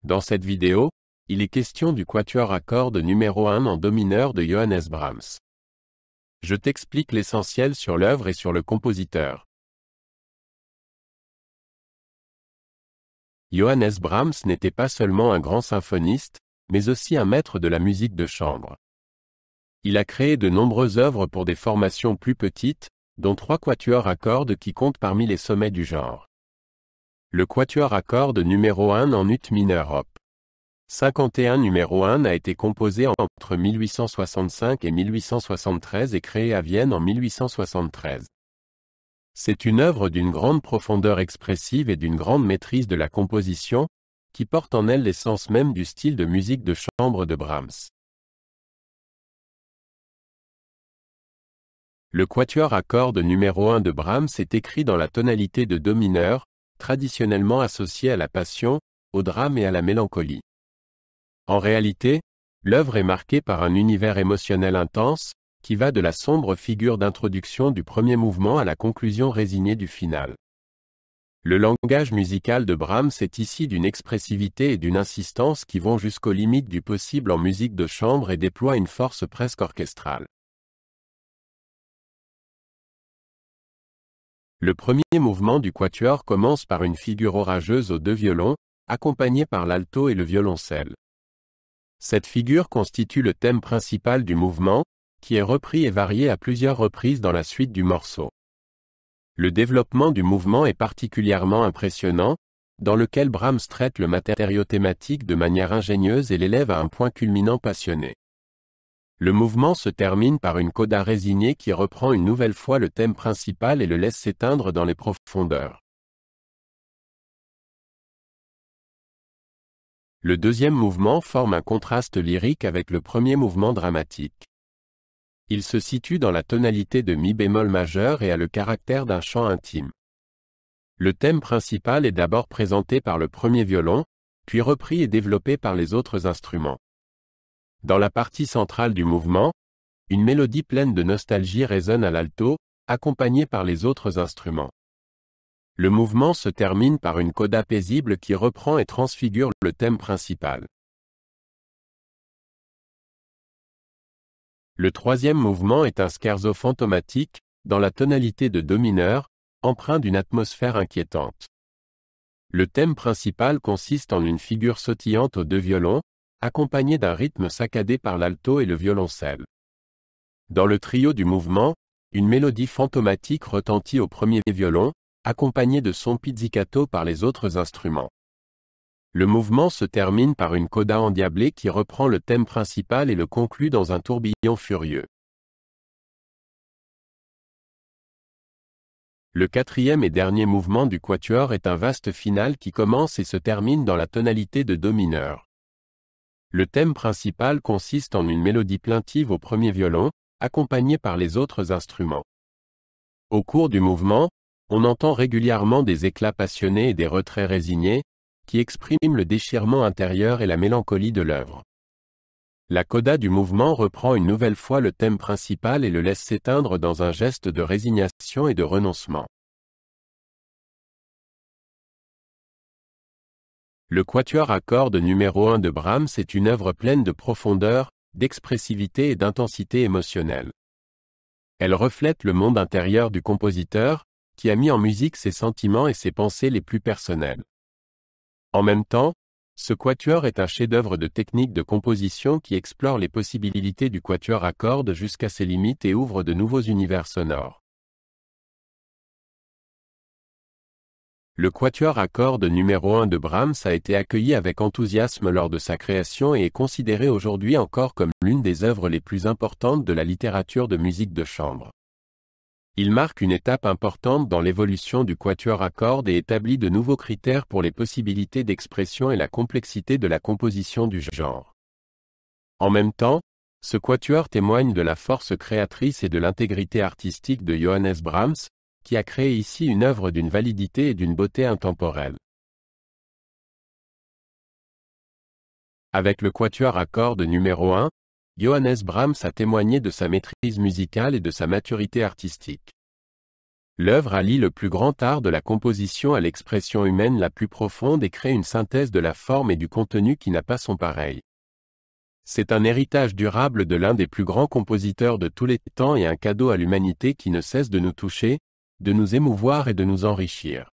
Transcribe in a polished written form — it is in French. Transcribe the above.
Dans cette vidéo, il est question du quatuor à cordes numéro 1 en do mineur de Johannes Brahms. Je t'explique l'essentiel sur l'œuvre et sur le compositeur. Johannes Brahms n'était pas seulement un grand symphoniste, mais aussi un maître de la musique de chambre. Il a créé de nombreuses œuvres pour des formations plus petites, dont 3 quatuors à cordes qui comptent parmi les sommets du genre. Le quatuor à cordes numéro 1 en ut mineur op. 51 numéro 1 a été composé entre 1865 et 1873 et créé à Vienne en 1873. C'est une œuvre d'une grande profondeur expressive et d'une grande maîtrise de la composition, qui porte en elle l'essence même du style de musique de chambre de Brahms. Le quatuor à cordes numéro 1 de Brahms est écrit dans la tonalité de do mineur, traditionnellement associée à la passion, au drame et à la mélancolie. En réalité, l'œuvre est marquée par un univers émotionnel intense, qui va de la sombre figure d'introduction du premier mouvement à la conclusion résignée du final. Le langage musical de Brahms est ici d'une expressivité et d'une insistance qui vont jusqu'aux limites du possible en musique de chambre et déploient une force presque orchestrale. Le premier mouvement du quatuor commence par une figure orageuse aux 2 violons, accompagnée par l'alto et le violoncelle. Cette figure constitue le thème principal du mouvement, qui est repris et varié à plusieurs reprises dans la suite du morceau. Le développement du mouvement est particulièrement impressionnant, dans lequel Brahms traite le matériau thématique de manière ingénieuse et l'élève à un point culminant passionné. Le mouvement se termine par une coda résignée qui reprend une nouvelle fois le thème principal et le laisse s'éteindre dans les profondeurs. Le deuxième mouvement forme un contraste lyrique avec le premier mouvement dramatique. Il se situe dans la tonalité de mi bémol majeur et a le caractère d'un chant intime. Le thème principal est d'abord présenté par le premier violon, puis repris et développé par les autres instruments. Dans la partie centrale du mouvement, une mélodie pleine de nostalgie résonne à l'alto, accompagnée par les autres instruments. Le mouvement se termine par une coda paisible qui reprend et transfigure le thème principal. Le troisième mouvement est un scherzo fantomatique, dans la tonalité de do mineur, empreint d'une atmosphère inquiétante. Le thème principal consiste en une figure sautillante aux 2 violons, accompagnée d'un rythme saccadé par l'alto et le violoncelle. Dans le trio du mouvement, une mélodie fantomatique retentit au premier violon, accompagnée de sons pizzicato par les autres instruments. Le mouvement se termine par une coda endiablée qui reprend le thème principal et le conclut dans un tourbillon furieux. Le quatrième et dernier mouvement du quatuor est un vaste final qui commence et se termine dans la tonalité de do mineur. Le thème principal consiste en une mélodie plaintive au premier violon, accompagnée par les autres instruments. Au cours du mouvement, on entend régulièrement des éclats passionnés et des retraits résignés, qui expriment le déchirement intérieur et la mélancolie de l'œuvre. La coda du mouvement reprend une nouvelle fois le thème principal et le laisse s'éteindre dans un geste de résignation et de renoncement. Le quatuor à cordes numéro 1 de Brahms est une œuvre pleine de profondeur, d'expressivité et d'intensité émotionnelle. Elle reflète le monde intérieur du compositeur, qui a mis en musique ses sentiments et ses pensées les plus personnelles. En même temps, ce quatuor est un chef-d'œuvre de technique de composition qui explore les possibilités du quatuor à cordes jusqu'à ses limites et ouvre de nouveaux univers sonores. Le quatuor à cordes numéro 1 de Brahms a été accueilli avec enthousiasme lors de sa création et est considéré aujourd'hui encore comme l'une des œuvres les plus importantes de la littérature de musique de chambre. Il marque une étape importante dans l'évolution du quatuor à cordes et établit de nouveaux critères pour les possibilités d'expression et la complexité de la composition du genre. En même temps, ce quatuor témoigne de la force créatrice et de l'intégrité artistique de Johannes Brahms, qui a créé ici une œuvre d'une validité et d'une beauté intemporelle. Avec le quatuor à cordes numéro 1, Johannes Brahms a témoigné de sa maîtrise musicale et de sa maturité artistique. L'œuvre allie le plus grand art de la composition à l'expression humaine la plus profonde et crée une synthèse de la forme et du contenu qui n'a pas son pareil. C'est un héritage durable de l'un des plus grands compositeurs de tous les temps et un cadeau à l'humanité qui ne cesse de nous toucher, de nous émouvoir et de nous enrichir.